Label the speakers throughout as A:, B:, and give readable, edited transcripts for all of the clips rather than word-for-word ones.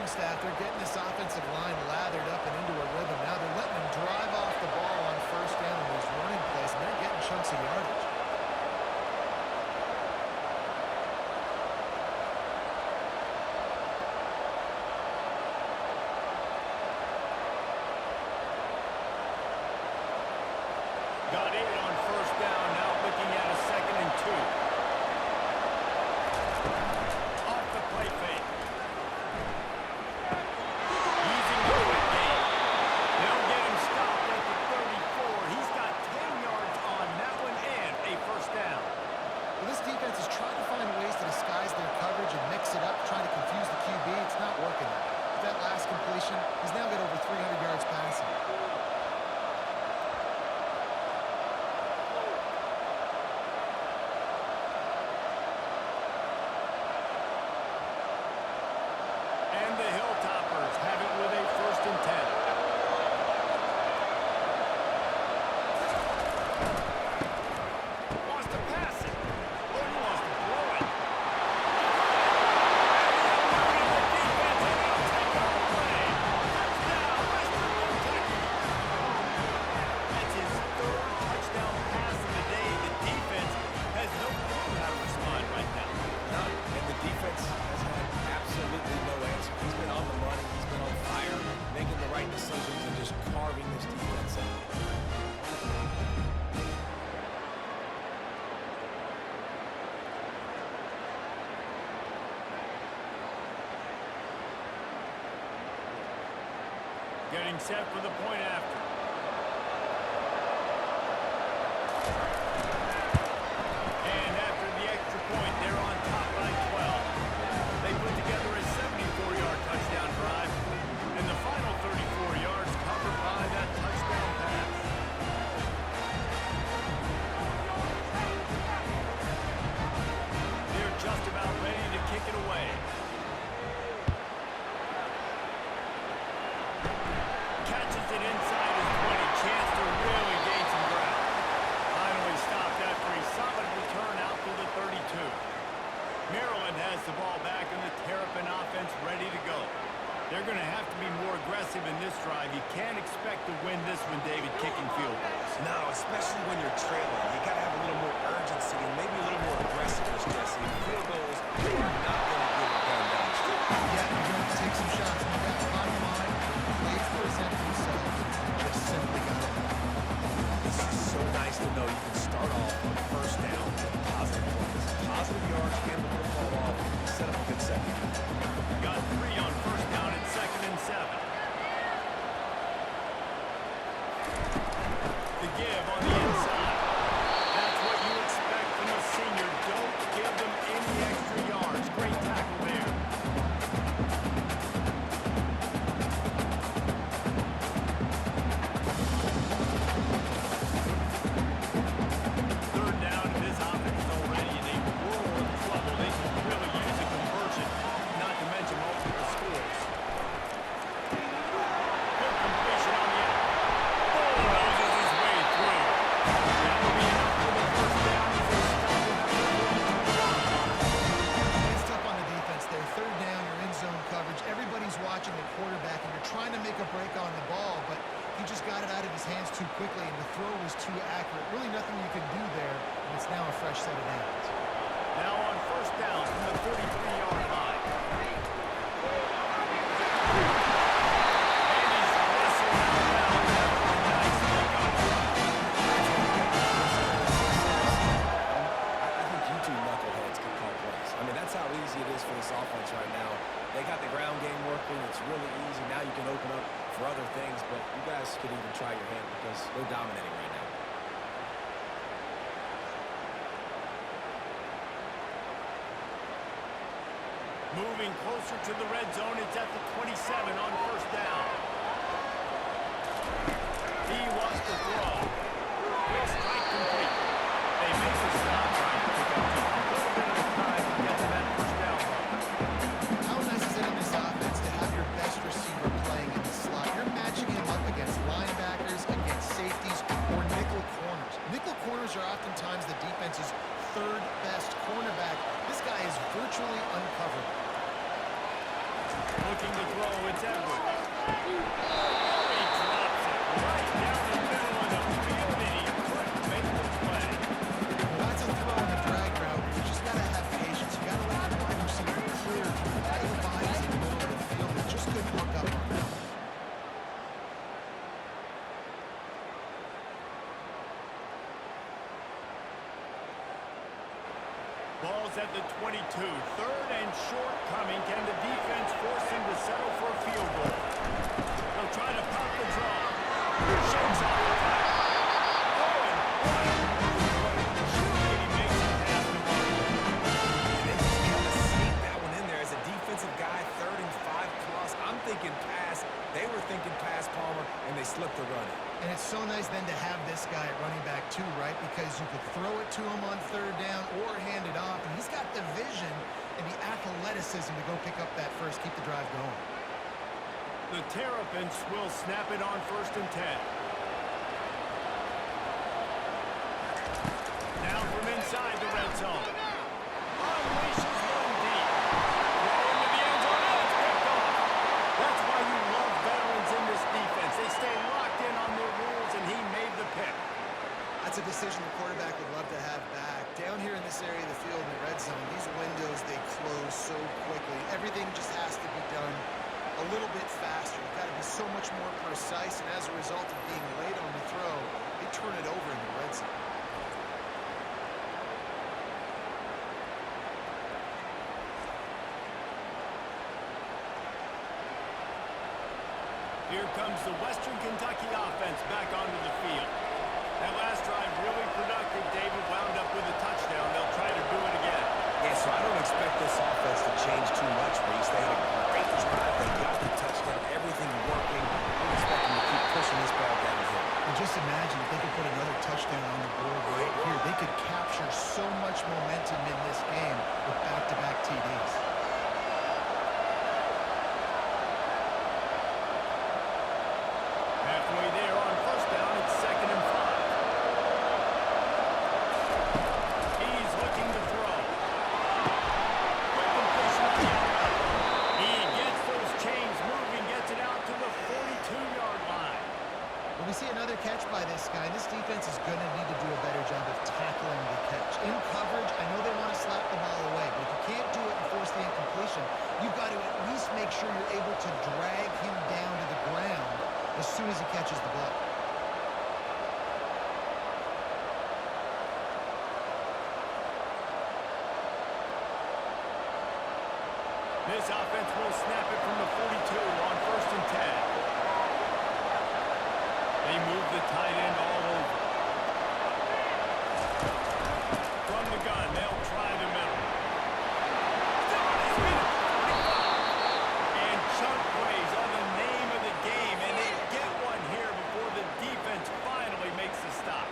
A: coaching staff, they're getting this offensive line lathered up and into a rhythm. Now they're letting them drive off the ball on first down in those running plays, and they're getting chunks of yardage.
B: Got it on first down, now looking at a 2nd and 2. Off the play fake. Using the quick game. They'll get him stopped at the 34. He's got 10 yards on that one and a first down.
A: Well, this defense is trying to find ways to disguise their coverage and mix it up, trying to confuse the QB. It's not working. With that last completion, he's now got over 300 yards passing.
B: Getting set for the point after. And after the extra point, they're on top by 12. They put together a 74-yard touchdown drive, and the final 34 yards covered by that touchdown pass. They're just about ready to kick it away. Catches it inside his 20. Chance to really gain some ground. Finally stopped after a solid return out to the 32. Maryland has the ball back and the Terrapin offense ready to go. They're going to have to be more aggressive in this drive. You can't expect to win this one, David, kicking field goals.
C: No, especially when you're trailing. You got to have a little more urgency and maybe a little more aggressiveness, Jesse. Field goals are not going to get it done down the street.
A: Yeah, you're going to have to take some shots. And you got the bottom line. Plays present themselves. Just simply got it done.
C: This is so nice to know you can start off on first down with positive points. Positive yards, hand the football off, set up a good second.
B: Got 3 on first down and 2nd and 7. The give on the inside. That's what you expect from a senior. Don't give them any extra yards. Great tackle there. Third down, and this offense is already in a world of trouble. They can really use a conversion, not to mention multiple scores. Good completion on the end. Noses his way through. That will be enough for the first down as they stop it.
A: It's tough on the defense there. Third down, you're in zone coverage. Everybody's watching the quarterback, and you're trying to make a break on the ball, but he just got it out of his hands too quickly, and the throw was too accurate. Really nothing you can do there, and it's now a fresh set of downs.
B: Now on first down from the 33-yard line. And he's wrestled out of bounds after a nice pickup.
C: I think you two knuckleheads can call plays. I mean, that's how easy it is for this offense right now. They got the ground game working. It's really easy. Now you can open up for other things, but you guys could even try your hand because they're dominating right now.
B: Moving closer to the red zone, it's at the 27 on first down. He wants to throw. Quick strike complete. They make the stop, trying to pick up just a little bit of time to get to that first down.
A: How nice is it in this offense to have your best receiver playing in the slot? You're matching him up against linebackers, against safeties, or nickel corners. Nickel corners are oftentimes the defense's third best cornerback. This guy is virtually uncoverable.
B: Looking to throw, it's Edwards. Oh, he drops it right down the middle of the field, and he couldn't make the play.
A: Well, that's a throw on the drag route. You just got to have patience. You got to let the wide receiver clear through all the bodies in the middle of the field. He just couldn't hook up on it.
B: Ball's at the 22. Third and short coming. Can the defense force him to settle for a field goal? They'll try to pop the draw. Shakes off the tackle. Oh, and what a move. Surely he makes it past the mark.
C: And they just kind of sneak that one in there as a defensive guy, 3rd and 5 plus. I'm thinking pass. They were thinking pass, Palmer, and they slipped the run.
A: And it's so nice then to have this guy at running back too, right? Because you could throw it to him on 3rd down or hand it off. And he's got the vision and the athleticism to go pick up that first, keep the drive going.
B: The Terrapins will snap it on 1st and 10. Now from inside the red zone. Unleashes one deep. Throw into the end zone. And it's picked off. That's why you love veterans in this defense. They stay locked in on their rules, and he made the pick.
A: That's a decision the quarterback would love to have back. Down here in this area of the field in the red zone, these windows, they close so quickly. Everything just has to be done a little bit faster. You've got to be so much more precise, and as a result of being late on the throw, they turn it over in the red zone.
B: Here comes the Western Kentucky offense back onto the field. That last drive really productive. David wound up with a touchdown. They'll try to do it again.
C: Yeah, so I don't expect this offense to change too much, Reese. They had a great drive. They got the touchdown. Everything working. I'm expecting to keep pushing this ball downhill.
A: And just imagine if they could put another touchdown on the board right here. They could capture so much momentum in this game with back-to-back TDs.
B: Halfway there on 1st down, it's 2nd and 5. He's looking to throw. Quick completion on the outside. He gets those chains moving, gets it out to the 42-yard line.
A: When we see another catch by this guy, this defense is going to need to do a better job of tackling the catch. In coverage, I know they want to slap the ball away, but if you can't do it and force the incompletion, you've got to at least make sure you're able to drag him down to the ground as soon as he catches the ball.
B: This offense will snap it from the 42 on 1st and 10. They move the tight end all over. From the gun, they'll try the middle. And chunk plays are the name of the game, and they get one here before the defense finally makes the stop.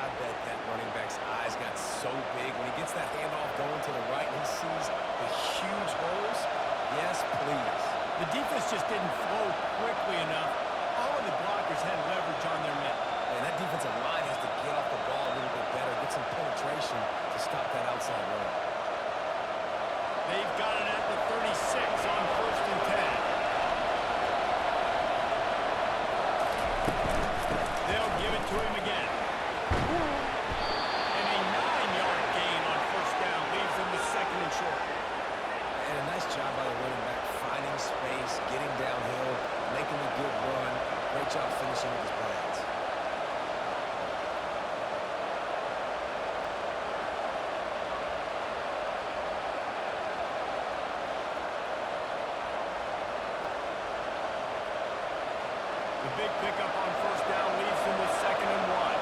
C: I bet that running back's eyes got so big when he gets that handoff going to the right and he sees the huge holes. Yes, please.
B: The defense just didn't flow quickly enough. All of the blockers had leverage on their men.
C: And that defensive line has to get off the ball a little bit better, get some penetration to stop that outside run.
B: They've got it at the 36 on 1st and 10. They'll give it to him again. And a 9-yard gain on 1st down leaves them with 2nd and short.
C: And a nice job by the running back, finding space, getting downhill, making a good run. Great job finishing with his pads.
B: The big pickup on 1st down leaves them with 2nd and 1.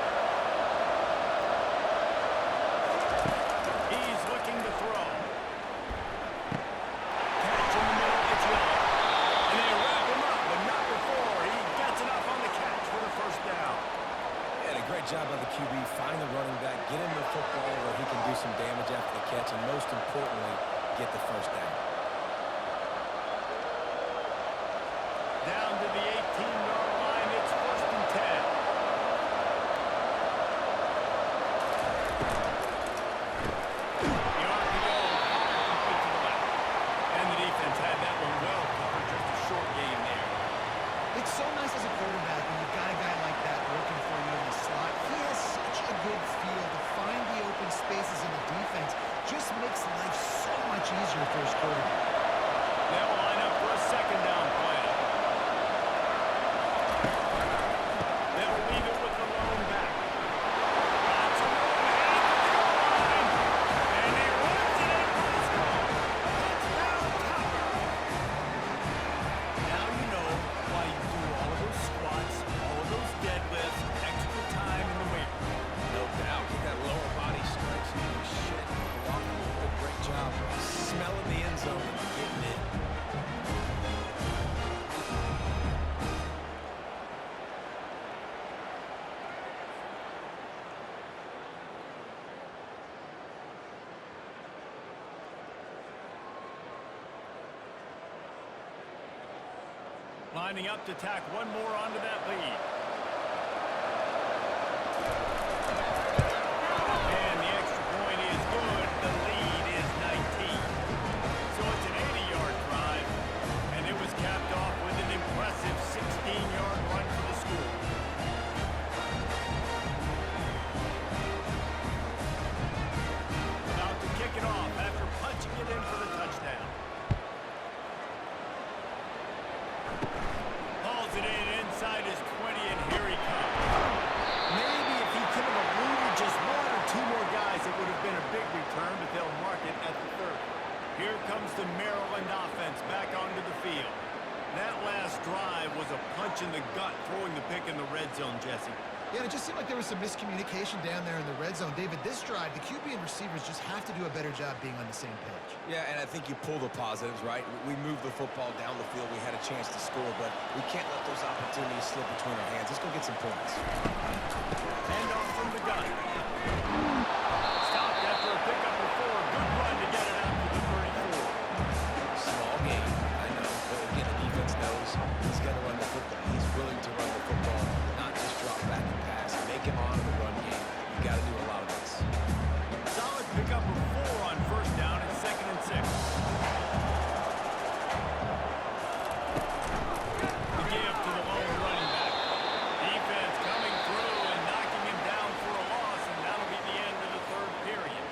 B: He's looking to throw. Catch in the middle, it's Young. And they wrap him up, but not before. He gets enough on the catch for the 1st down.
C: And a great job by the QB, find the running back, get him the football where he can do some damage after the catch, and most importantly, get the 1st down.
B: Down to the 18-yard line, it's 1st and 10. The RPO complete to the left. And the defense had that one
A: first quarter.
B: They'll line up for a second down play. They'll leave it with the lone back. Lots of room ahead to the line. And he runs it in for the score. Touchdown, Tucker. Now you know why you do all of those squats, all of those deadlifts, extra time in the weight room.
C: No doubt. Get that lower body strength. Holy shit. Walker did a great job smelling the end zone and getting in.
B: Lining up to tack one more onto that lead. And the extra point is good. The lead is 19. So it's an 80-yard drive, and it was capped off with an impressive 16-yard run for the score. About to kick it off after punching it in for the touchdown. Hauls it in inside his 20, and here he comes. Maybe if he could have eluded just one or two more guys, it would have been a big return, but they'll mark it at the 30. Here comes the Maryland offense back onto the field. That last drive was a punch in the gut, throwing the pick in the red zone, Jesse.
A: Yeah, it just seemed like there was some miscommunication down there in the red zone. David, this drive, the QB and receivers just have to do a better job being on the same page.
C: Yeah, and I think you pull the positives, right? We moved the football down the field. We had a chance to score, but we can't let those opportunities slip between our hands. Let's go get some points.
B: Hand off from the gun. Stopped after a pickup of 4. Good run to get it out to the 34.
C: Small game, I know. But again, the defense knows he's going to run the football. He's willing to run the football, not just drop back and pass. Make him honor the run game. You got to do a lot of this.
B: Solid pickup of 4 on first down and 2nd and 6. The give to the lone running back. Defense coming through and knocking him down for a loss, and that'll be the end of the 3rd period.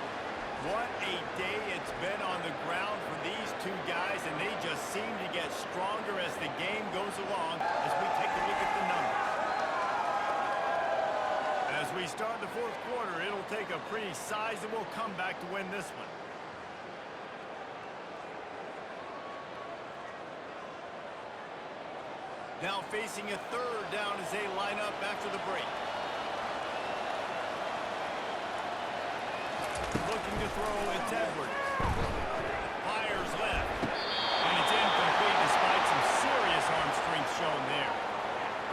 B: What a day it's been on the ground for these two guys, and they just seem to get stronger as the game goes along as we take a look at the numbers. As we start the 4th quarter, it'll take a pretty sizable comeback to win this one. Now facing a 3rd down as they line up after the break. Looking to throw, it's Edwards. Fires left. And it's incomplete despite some serious arm strength shown there.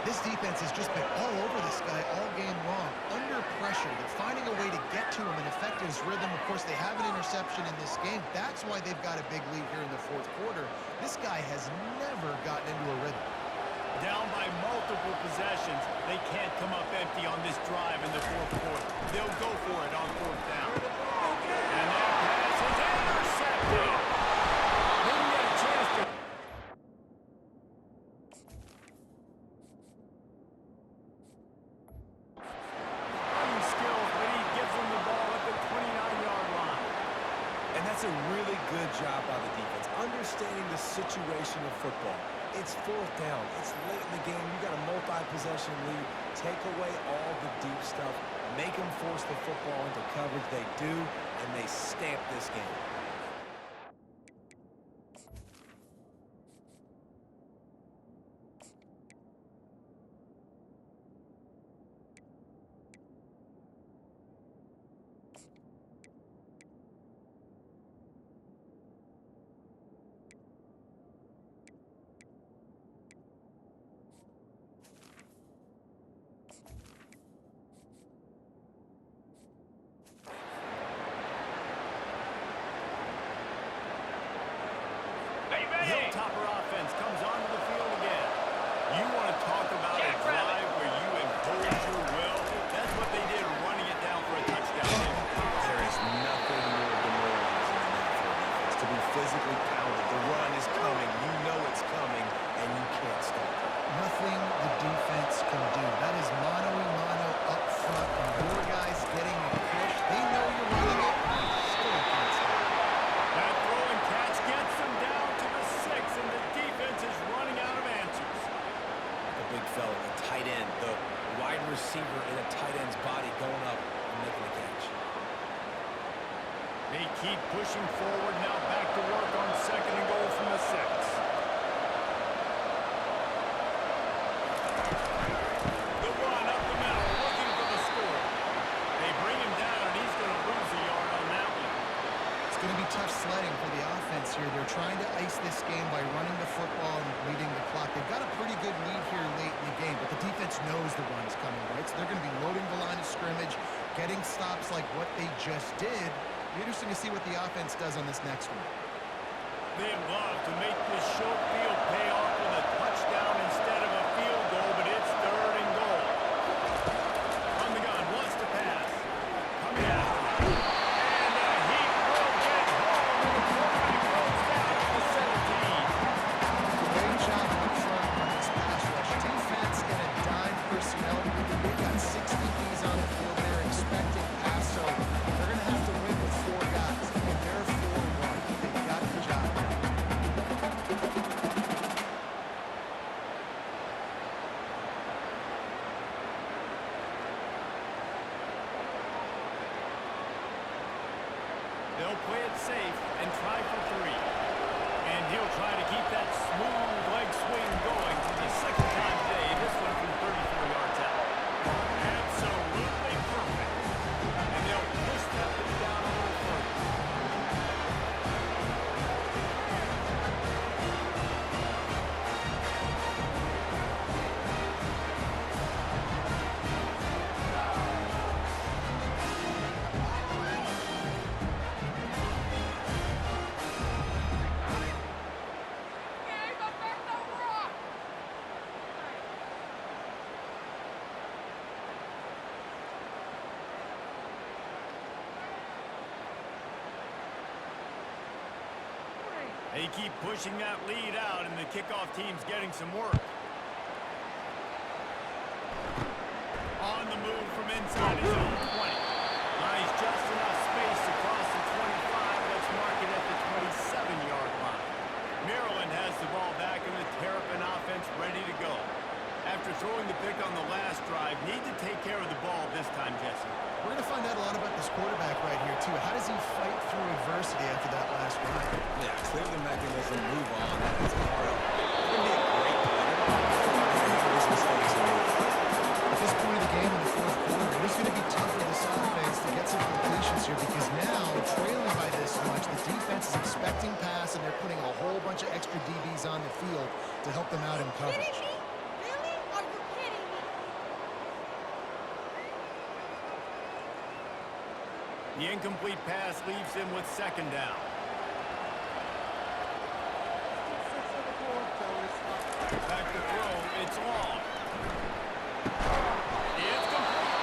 A: This defense has just been all over this guy all game long. Under pressure, they're finding a way to get to him and affect his rhythm. Of course, they have an interception in this game. That's why they've got a big lead here in the 4th quarter. This guy has never gotten into a rhythm.
B: Down by multiple possessions, they can't come up empty on this drive in the 4th quarter. They'll go for it on 4th down. And that pass is intercepted. Didn't get a chance to... Running skills, but he gives them the ball at the 29-yard line.
C: And that's a really good job by the defense, understanding the situation of football. It's 4th down. It's late in the game. You got a multi-possession lead. Take away all the deep stuff. Make them force the football into coverage. They do, and they stamp this game.
B: Hilltopper offense comes onto the field again. You want to talk about a drive where you impose your will? That's what they did, running it down for a touchdown.
C: There is nothing more demoralizing than that for a defense. To be physically pounded. The run is coming. You know it's coming, and you can't stop it.
A: Nothing the defense can do. That is mano-a-mano up front, and your guys getting a push. They know you're running it, and you still can't stop it.
B: That throw and catch They keep pushing forward. Now back to work on 2nd and goal from the 6. The run up the middle, looking for the score. They bring him down, and he's going to lose a yard on that one.
A: It's going to be tough sledding for the offense here. They're trying to ice this game by running the football and leading the clock. They've got a pretty good lead here late in the game, but the defense knows the run's coming, right? So they're going to be loading the line of scrimmage, getting stops like what they just did. It'll be interesting to see what the offense does on this next one.
B: They'd love to make this short field pay off with a touchdown instead of a field goal, but it's 3rd and goal. On the gun, wants to pass. Coming after. And he will get home. The quarterback goes down at the 17.
A: Great job up front on this pass rush. Defense in a dime personnel. They've got 6 DBs on the field. They're expecting pass, so they're going to have to win with 4 guys. And they're 4-1. They got the job done.
B: They'll play it safe and try for 3. And he'll try to keep that smooth leg swing going for the 2nd time today. This one from 34 yards out. Absolutely perfect. And they'll push that thing down a little further. They keep pushing that lead out, and the kickoff team's getting some work. On the move from inside his own 20. Nice, just enough space across the 25. Let's mark it at the 27-yard line. Maryland has the ball back, and the Terrapin offense ready to go. After throwing the pick on the last drive, need to take care of the ball this time, Jesse.
A: We're going to find out a lot about this quarterback right here, too. How does he fight through adversity after that last run?
C: Yeah, clearly making doesn't move on. That's a part of it. He's going to be a great player. His mistakes are made.
A: At this point of the game in the 4th quarter, it is going to be tough for this offense to get some completions here because now, trailing by this much, the defense is expecting pass, and they're putting a whole bunch of extra DBs on the field to help them out in coverage.
B: The incomplete pass leaves him with 2nd down. Back to throw. It's long. It's complete.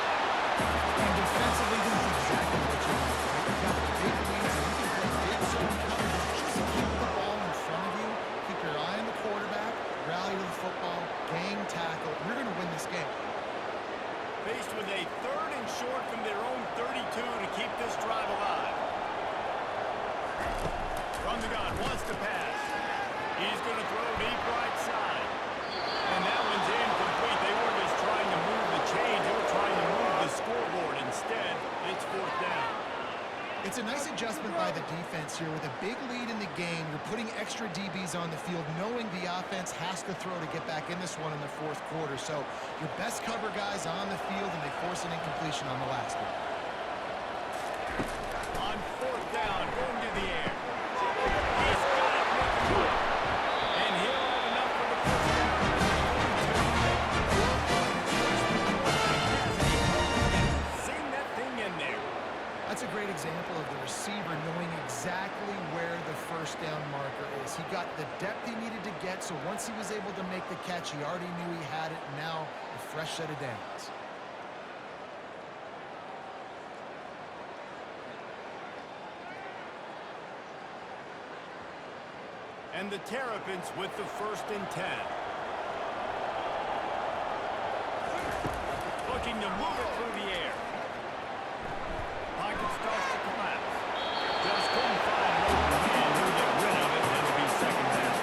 A: And defensively, this is exactly what you want. You've got big leads, and you can play big zone coverage. Just keep the ball in front of you, keep your eye on the quarterback, rally to the football, gang tackle. You're going to win this game.
B: Faced with a 3rd and short from their own 32 to keep this drive alive. From the gun, wants to pass. He's going to throw deep right side. And that one's incomplete. They weren't just trying to move the chains. They were trying to move the scoreboard. Instead, it's 4th down.
A: It's a nice adjustment by the defense here. With a big lead in the game, you're putting extra DBs on the field, knowing the offense has to throw to get back in this one in the 4th quarter. So your best cover guys on the field, and they force an incompletion on the last one.
B: On 4th down, going to the air. He's got it with the ball. And he'll have enough for the 1st down. Seen that thing in there.
A: That's a great example of the receiver knowing exactly where the 1st down marker is. He got the depth he needed to get, so once he was able to make the catch, he already knew he had it, and now a fresh set of downs.
B: And the Terrapins with the 1st and 10. Looking to move it through the air. Pocket starts to collapse. Just couldn't find an open man who get rid of it, and it'll be 2nd down.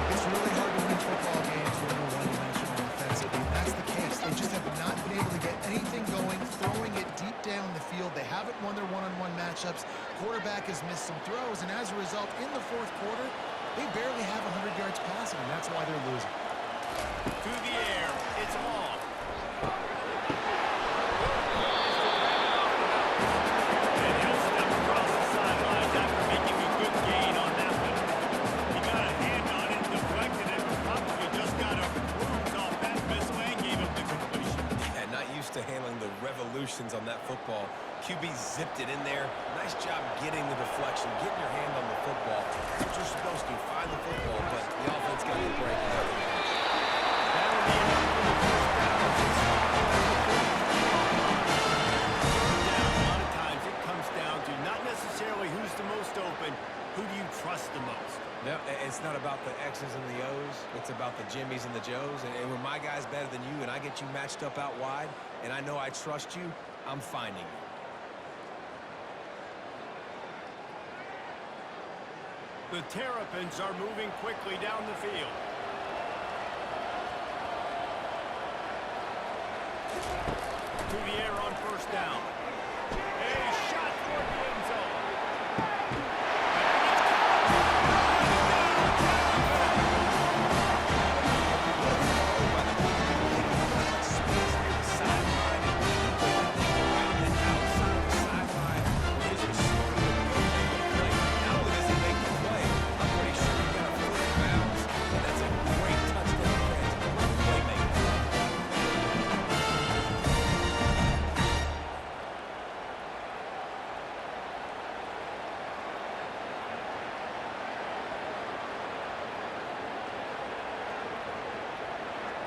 A: It's really hard to win football games when you're one-dimensional defensively. That's the case. They just have not been able to get anything going, throwing it deep down the field. They haven't won won their one-on-one matchups. Quarterback has missed some throws, and as a result, in the fourth quarter, they barely have 100 yards passing, and that's why they're losing.
B: To the air, it's long. And he'll step across the sidelines after making a good gain on that one. He got a hand on it, deflected it, but probably just got a bruise off that missile and gave him the completion.
C: Yeah, not used to handling the revolutions on that football. QB zipped it in there. Nice job getting the deflection, getting your hand on the football. That's what you're supposed to, find the football, but the offense got the break.
B: That'll be enough for the first down. A lot of times it comes down to not necessarily who's the most open, who do you trust the most?
C: No, it's not about the X's and the O's. It's about the Jimmys and the Joes. And when my guy's better than you and I get you matched up out wide, and I know I trust you, I'm finding you.
B: The Terrapins are moving quickly down the field. To the air on first down. A shot toward the end zone.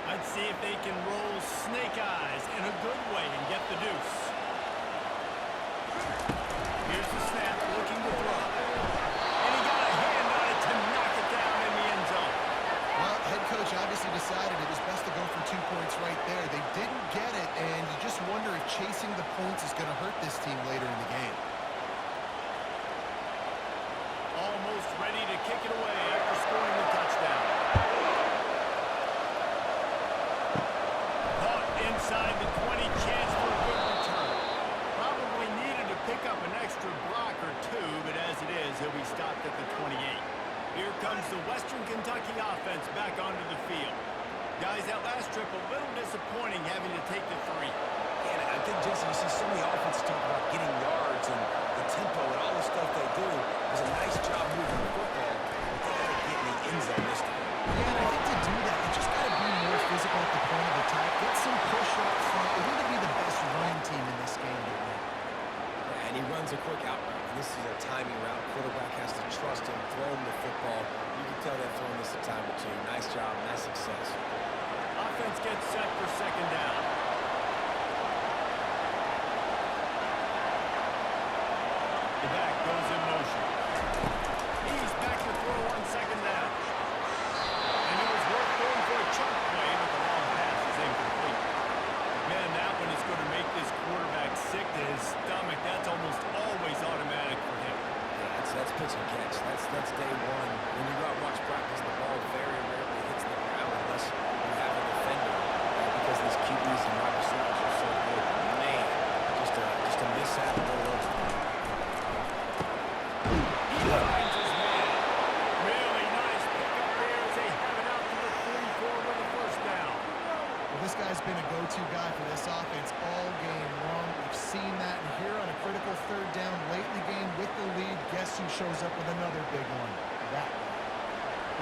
B: Let's see if they can roll snake eyes in a good way and get the deuce. Here's the snap, looking to throw. And he got a hand on it to knock it down in the end zone.
A: Well, head coach obviously decided it was best to go for 2 points right there. They didn't get it, and you just wonder if chasing the points is going to hurt this team later in the game.
B: Almost ready to kick it away after scoring the touchdown. Caught inside the 20, chance for a good return. Probably needed to pick up an extra block or two, but as it is, he'll be stopped at the 28. Here comes the Western Kentucky offense back onto the field. Guys, that last trip a little disappointing having to take the 3.
C: And I think, Jesse, you see so many offenses talk about getting yards and the tempo and all the stuff they do. It was a nice job moving the football, but they got to get in the end zone this time.
A: Yeah, and I think to do that, you just got to be more physical at the point of attack. Get some push up front. They need to be the best running team in this game to win.
C: And he runs a quick out route. This is a timing route. Quarterback has to trust him, throw him the football. You can tell they're throwing this a time or two. Nice job, nice success.
B: Offense gets set for second down. The back goes in motion. He's back to throw on second down. And it was worth going for a chunk play, but the long pass is incomplete. Man, that one is going to make this quarterback sick to his stomach. That's almost always automatic for him.
C: Yeah, that's pitch and catch. That's day one. When you go out and watch practice, the ball very rarely hits the ground unless you have a defender. Because these QBs and wide receivers are so good. Man, just a mishap and all over.
B: He finds his man. Really nice pickup there as they have it out to the 44 with a first down.
A: Well, this guy's been a go-to guy for this offense all game long. We've seen that, and here on a critical third down late in the game with the lead, guess who shows up with another big one? That one.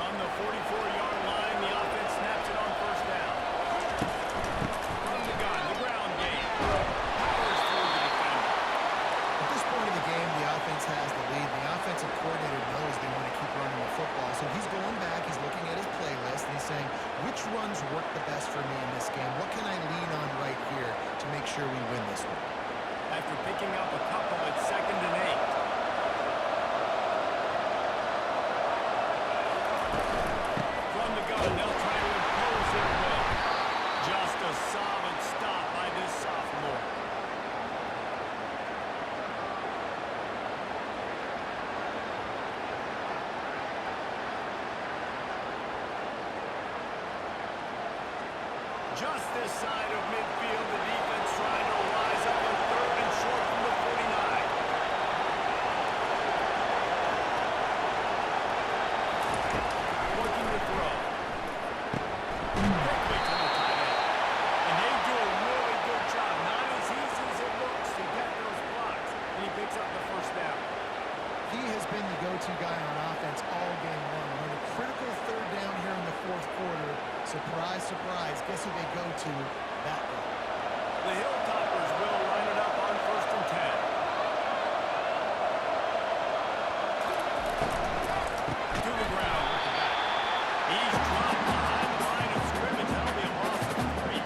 B: On the 44-yard line, the offense snaps it on first down. From the gun, the ground game. Powers through the defender.
A: At this point in the game, the offense has the lead. The offensive coordinator knows they want to keep running the football, so he's going back, he's looking at his playlist, and he's saying, which runs work the best for me in this game? What can I lean on right here to make sure we win this one?
B: After picking up a couple at 2nd and 8. From the gun, they'll try to impose their will. Just a solid stop by this sophomore. Just this side of midfield, the defense trying to rise up on 3rd and short from the 49.
A: has been the go-to guy on offense all game long. On a critical third down here in the fourth quarter, surprise, surprise, guess who they go to? That guy.
B: The Hilltoppers will line it up on 1st and 10. To the ground with the back. He's dropped behind the line of scrimmage. That'll be a loss of 3.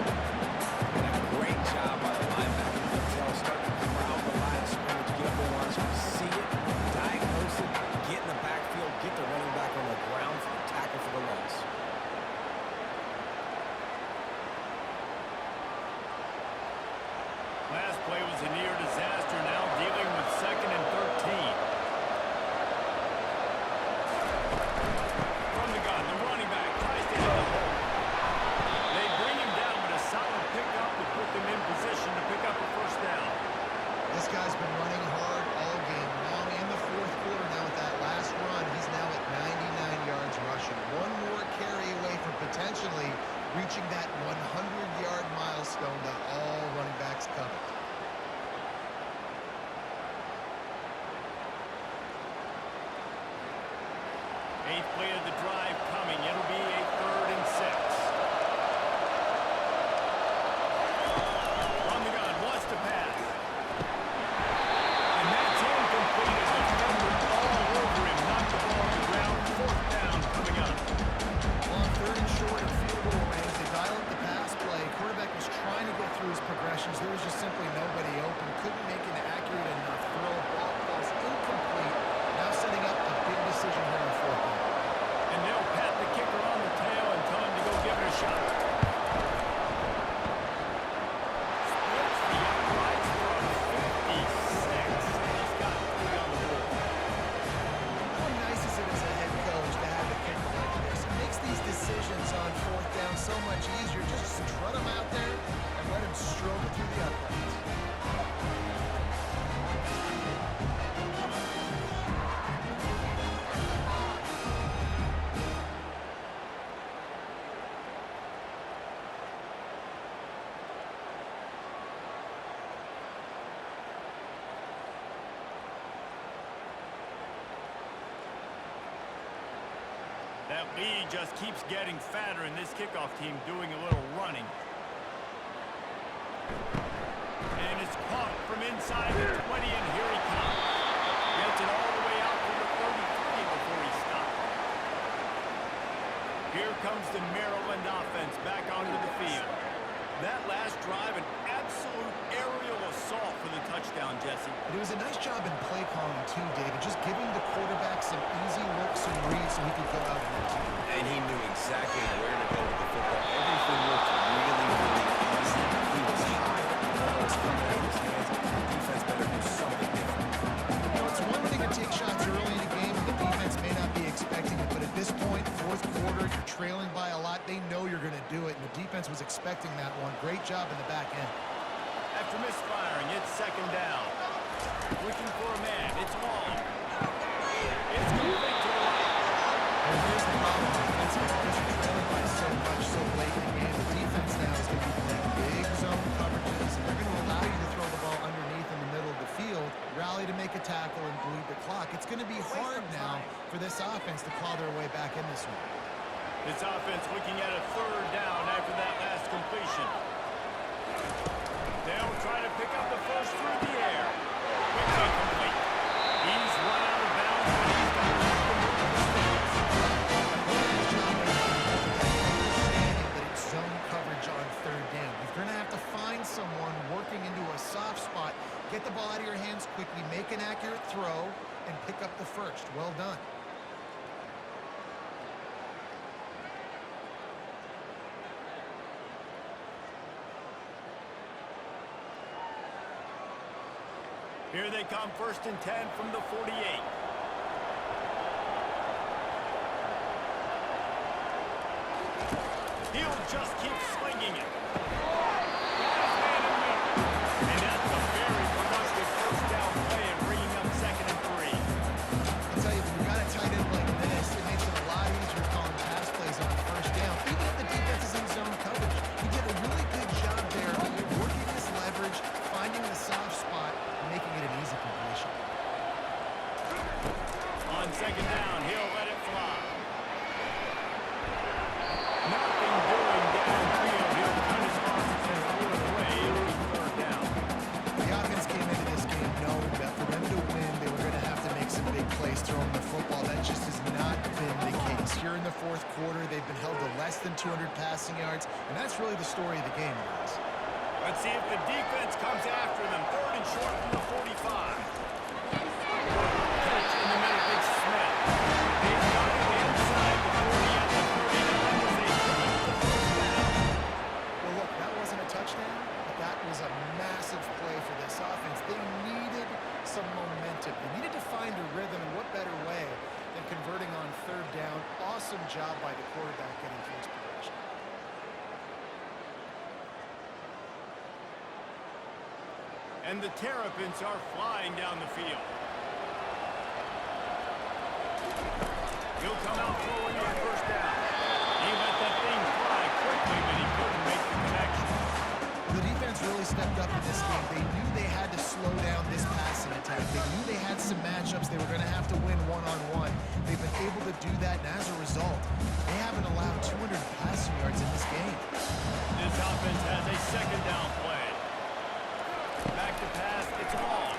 C: And a great job by the linebacker. They'll start to crowd the line of scrimmage, get up there once, see it, diagnose it, get in the backfield, get the running back on the ground for the tackle for the loss.
B: Last play was a near disaster, now dealing with 2nd and 13. From the gun, the running back tries to hit the hole. They bring him down, but a solid pickup to put them in position to pick up a 1st down.
A: This guy's been running hard all game long. In the fourth quarter now with that last run, he's now at 99 yards rushing. One more carry away from potentially reaching that 100-yard milestone that all running backs covet.
B: Eighth play of the drive coming. It'll be a 3rd and 6. From the gun, wants to pass. And that's incomplete as the defender all over him. Knocked the ball on the ground. 4th down coming up.
A: On 3rd and short of field goal range, they dial up the pass play. Quarterback was trying to go through his progressions. There was just simply nobody open. Couldn't make an accurate enough throw. Ball falls incomplete. Now setting up a big decision here on 4th down.
B: And they'll pat the kicker on the tail and tell him to go give it a shot. Splits the uprights from 56. And he's got 3 on the board.
A: How nice is it as a head coach to have a kicker like this? It makes these decisions on 4th down so much easier. Just strut him out there and let him struggle through the uprights.
B: That lead just keeps getting fatter, and this kickoff team doing a little running. And it's caught from inside the 20, and here he comes. Gets it all the way out to the 33 before he stopped. Here comes the Maryland offense back onto the field. That last drive, an absolute aerial assault for the touchdown, Jesse.
A: But it was a nice job in play calling too, David. Just giving the quarterback some easy looks and reads so he could go out and execute.
C: And he knew exactly where to go with the football. Everything looked really, really easy. He was high. Almost coming out of his hands. The defense better do something different.
A: You know, it's one thing to take shots early in a game and the defense may not be expecting it, but at this point, fourth quarter, you're trailing by a lot. They know you're going to do it, and the defense was expecting that one. Great job in the back end.
B: After misfiring, it's 2nd down. Looking for a man. It's long. It's complete to the right.
A: And here's the problem. Defensively, because you're trailing by so much so late in the game, the defense now is going to be playing big zone coverages, and they're going to allow you to throw the ball underneath in the middle of the field, rally to make a tackle, and bleed the clock. It's going to be hard now for this offense to claw their way back in this one.
B: This offense looking at a 3rd down after that last completion. They'll try to pick up the first through the air. Quick incomplete. He's run out of bounds, but he's got to move the sticks.
A: Understanding that it's zone coverage on 3rd down. You're going to have to find someone working into a soft spot, get the ball out of your hands quickly, make an accurate throw, and pick up the first. Well done.
B: Here they come, 1st and 10 from the 48. He'll just keep slinging it. And that's a very productive 1st down play and bringing up 2nd and 3.
A: I'll tell you, when you got a tight end like this, it makes it a lot easier calling pass plays on 1st down. Even if the defense is in zone coverage, he did a really good job there working his leverage, finding the soft spot, and making it an easy completion.
B: second down. He'll let it fly. Nothing doing downfield. He'll cut his losses and pull it away. It'll be third down.
A: The offense came into this game knowing that for them to win, they were going to have to make some big plays throwing the football. That just has not been the case. Here in the fourth quarter, they've been held to less than 200 passing yards, and that's really the story of the game, guys.
B: Let's see if the defense comes after them. Third and short from the 45. Catch in the middle, Big Smith. They've got it inside the 40 at the 39 as they pick up the first down.
A: Well, look, that wasn't a touchdown, but that was a massive play for this offense. They needed some momentum. They needed to find a rhythm, and what better way than converting on third down. Awesome job by the quarterback getting to his progression.
B: And the Terrapins are flying down the field. He'll come out throwing on first down. He let that thing fly quickly, but he couldn't make the connection.
A: The defense really stepped up in this game. They knew they had to slow down this passing attack. They knew they had some matchups they were going to have to win one-on-one. They've been able to do that, and as a result, they haven't allowed 200 passing yards in this game.
B: This offense has a second down play. Back to pass, it's long.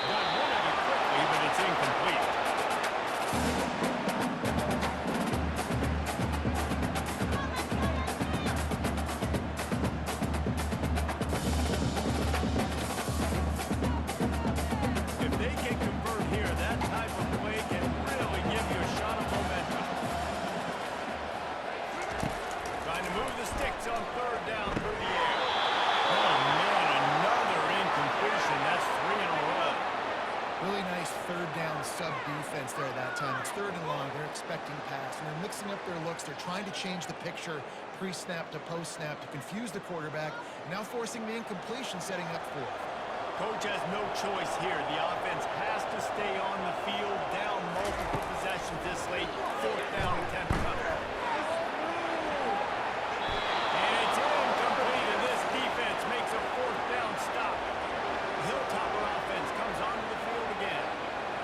B: Got rid of it quickly, but it's incomplete. If they can convert here, that type of play can really give you a shot of momentum. Trying to move the sticks on third down through the air. Oh, man, another incompletion. That's 3 in a row.
A: Really nice third down sub-defense there that time. It's third and long. They're expecting pass. And they're mixing up their looks. They're trying to change the picture pre-snap to post-snap to confuse the quarterback. Now forcing the incompletion, setting up for it.
B: Coach has no choice here. The offense has to stay on the field, down multiple possessions this late. Fourth down attempt coming. And it's incomplete, and this defense makes a fourth down stop. The Hilltopper offense comes onto the field again.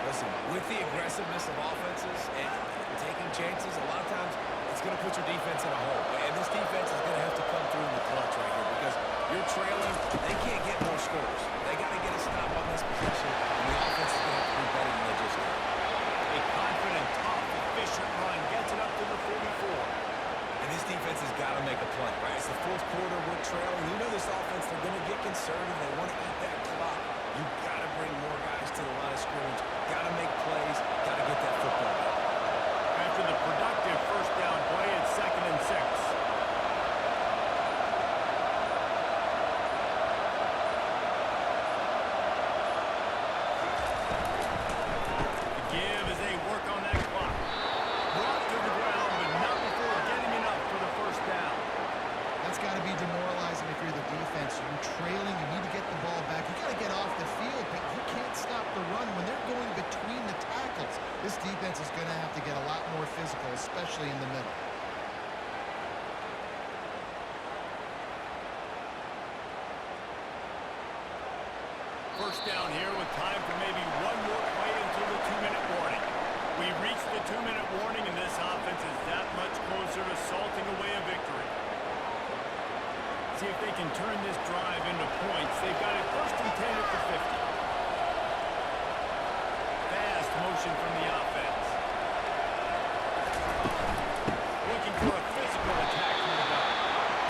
C: Listen, with the aggressiveness of offenses and taking chances, a lot of times it's going to put your defense in a hole. And this defense is going to have to come through in the clutch right here because you're trailing. They can't get more scores. They got to get a stop on this possession, and the offense is going to have to do better than they just did.
B: A confident, tough, efficient run gets it up to the 44.
C: And this defense has got to make a play, right? It's the fourth quarter, we're trailing. You know this offense, they're going to get conservative. They want to eat that clock. You've got to bring more guys to the line of scrimmage. Got to make plays. Got to get that football back.
B: After the productive first down play, it's 2nd and 6. The give as they work on that clock. Brought to the ground, but not before getting enough for the first down.
A: That's got to be demoralizing if you're the defense. You're trailing. You need to get the ball back. You got to get off the field, but you can't stop the run when they're going between the tackles. This defense is going to have to get a lot more physical, especially in the middle.
B: First down here with time for maybe one more play until the 2-minute warning. We've reached the 2-minute warning, and this offense is that much closer to salting away a victory. See if they can turn this drive into points. They've got it 1st and 10 at the 50. Fast motion from the offense. Looking for a physical attack from the back.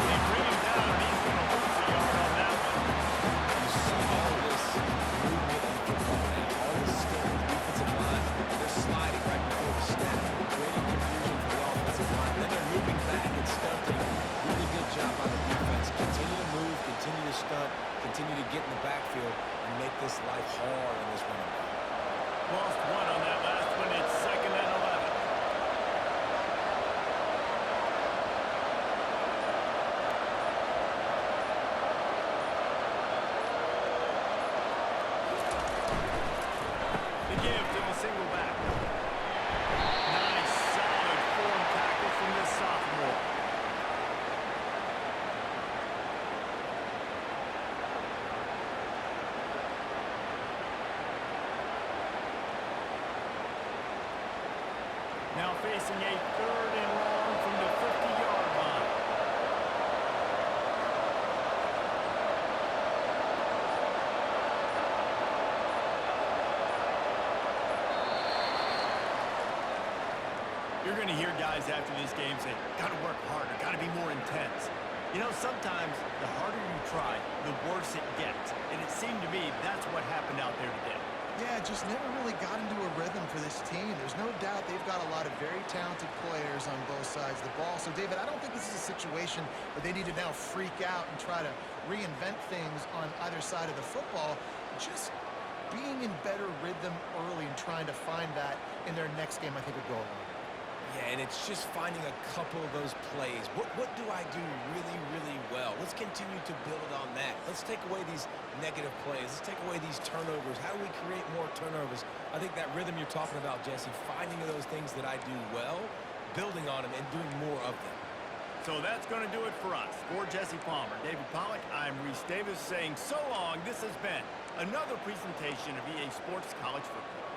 B: They bring him down, and he's going to lose a yard on that one.
C: You see all this movement in football now. All this skill on the defensive line. They're sliding right before the snap, creating confusion for the offensive line. Then they're moving back and stunting. Really good job by the defense. Continue to move, continue to stunt, continue to get in the backfield and make this life hard in this running back.
B: Lost one on that last one. It's 2nd and 11. The give to the single back. Nice, solid form tackle from this sophomore. Now facing a 3rd and long from the 50-yard line. You're going to hear guys after this game say, got to work harder, got to be more intense. You know, sometimes the harder you try, the worse it gets. And it seemed to me that's what happened out there today.
A: Yeah, just never really got into a rhythm for this team. There's no doubt they've got a lot of very talented players on both sides of the ball. So, David, I don't think this is a situation where they need to now freak out and try to reinvent things on either side of the football. Just being in better rhythm early and trying to find that in their next game, I think, would go a long way.
C: Yeah, and it's just finding a couple of those plays. What do I do really, really well? Let's continue to build on that. Let's take away these negative plays. Let's take away these turnovers. How do we create more turnovers? I think that rhythm you're talking about, Jesse, finding those things that I do well, building on them, and doing more of them.
B: So that's going to do it for us. For Jesse Palmer, David Pollack, I'm Reese Davis saying so long. This has been another presentation of EA Sports College Football.